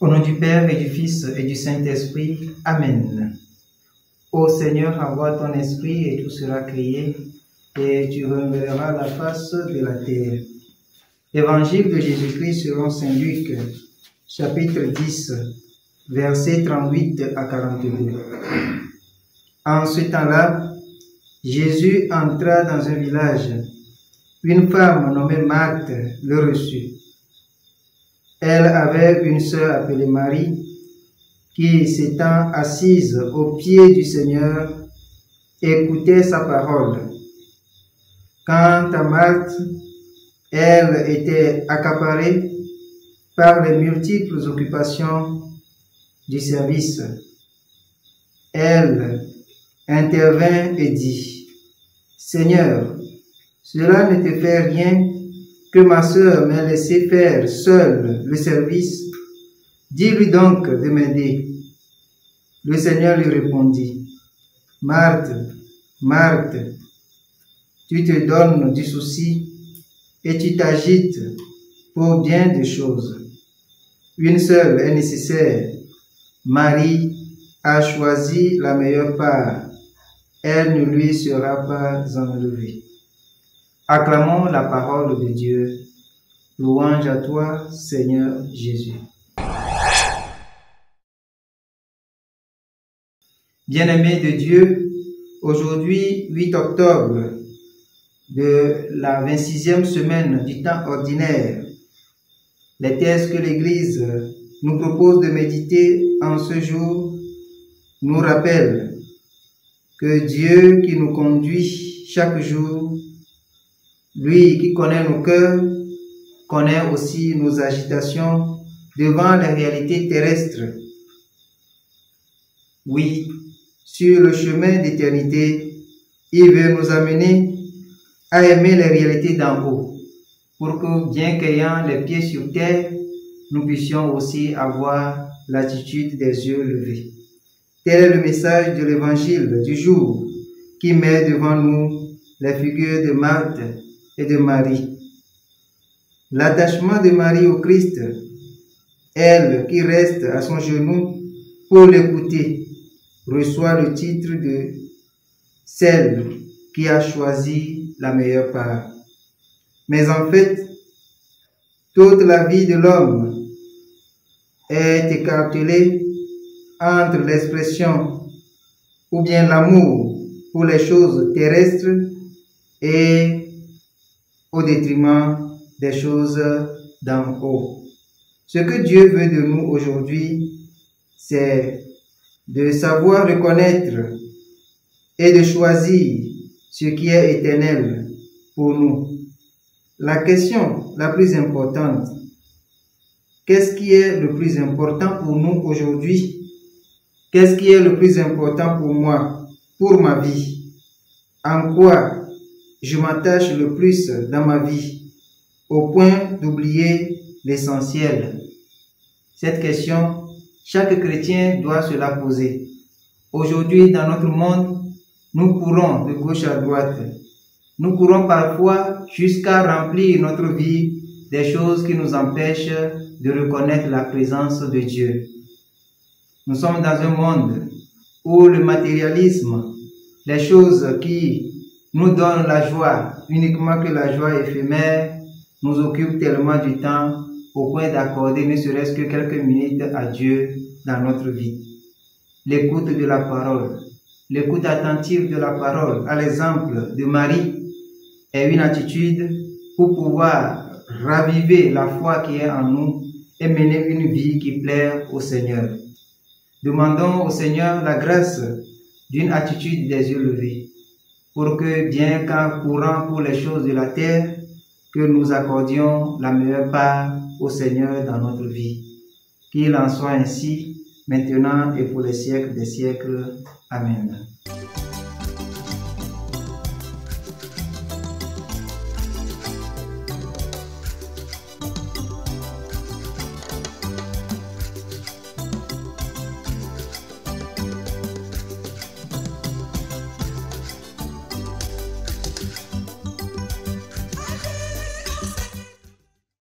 Au nom du Père et du Fils et du Saint-Esprit. Amen. Ô Seigneur, envoie ton esprit et tout sera créé, et tu renverras la face de la terre. Évangile de Jésus-Christ selon Saint Luc, chapitre 10, versets 38 à 42. En ce temps-là, Jésus entra dans un village. Une femme nommée Marthe le reçut. Elle avait une sœur appelée Marie, qui, s'étant assise aux pieds du Seigneur, écoutait sa parole. Quant à Marthe, elle était accaparée par les multiples occupations du service. Elle intervint et dit, « Seigneur, cela ne te fait rien que ma sœur m'ait laissé faire seule le service. Dis-lui donc de m'aider. » Le Seigneur lui répondit, « Marthe, Marthe, tu te donnes du souci et tu t'agites pour bien des choses. Une seule est nécessaire. Marie a choisi la meilleure part. Elle ne lui sera pas enlevée. » Acclamons la parole de Dieu. Louange à toi, Seigneur Jésus. Bien-aimés de Dieu, aujourd'hui, 8 octobre, de la 26e semaine du temps ordinaire, les textes que l'Église nous propose de méditer en ce jour nous rappellent que Dieu qui nous conduit chaque jour, lui qui connaît nos cœurs, connaît aussi nos agitations devant les réalités terrestres. Oui, sur le chemin d'éternité, il veut nous amener à aimer les réalités d'en haut, pour que, bien qu'ayant les pieds sur terre, nous puissions aussi avoir l'attitude des yeux levés. Tel est le message de l'Évangile du jour qui met devant nous les figures de Marthe et de Marie. L'attachement de Marie au Christ, elle qui reste à son genou pour l'écouter, reçoit le titre de celle qui a choisi la meilleure part. Mais en fait, toute la vie de l'homme est écartelée entre l'expression ou bien l'amour pour les choses terrestres et au détriment des choses d'en haut. Ce que Dieu veut de nous aujourd'hui, c'est de savoir reconnaître et de choisir ce qui est éternel pour nous. La question la plus importante, qu'est-ce qui est le plus important pour nous aujourd'hui? Qu'est-ce qui est le plus important pour moi, pour ma vie? En quoi je m'attache le plus dans ma vie, au point d'oublier l'essentiel? Cette question, chaque chrétien doit se la poser. Aujourd'hui, dans notre monde, nous courons de gauche à droite. Nous courons parfois jusqu'à remplir notre vie des choses qui nous empêchent de reconnaître la présence de Dieu. Nous sommes dans un monde où le matérialisme, les choses qui nous donnent la joie, uniquement que la joie éphémère, nous occupent tellement du temps au point d'accorder ne serait-ce que quelques minutes à Dieu dans notre vie. L'écoute de la parole, l'écoute attentive de la parole, à l'exemple de Marie, est une attitude pour pouvoir raviver la foi qui est en nous et mener une vie qui plaît au Seigneur. Demandons au Seigneur la grâce d'une attitude des yeux levés, pour que, bien qu'en courant pour les choses de la terre, que nous accordions la meilleure part au Seigneur dans notre vie. Qu'il en soit ainsi, maintenant et pour les siècles des siècles. Amen.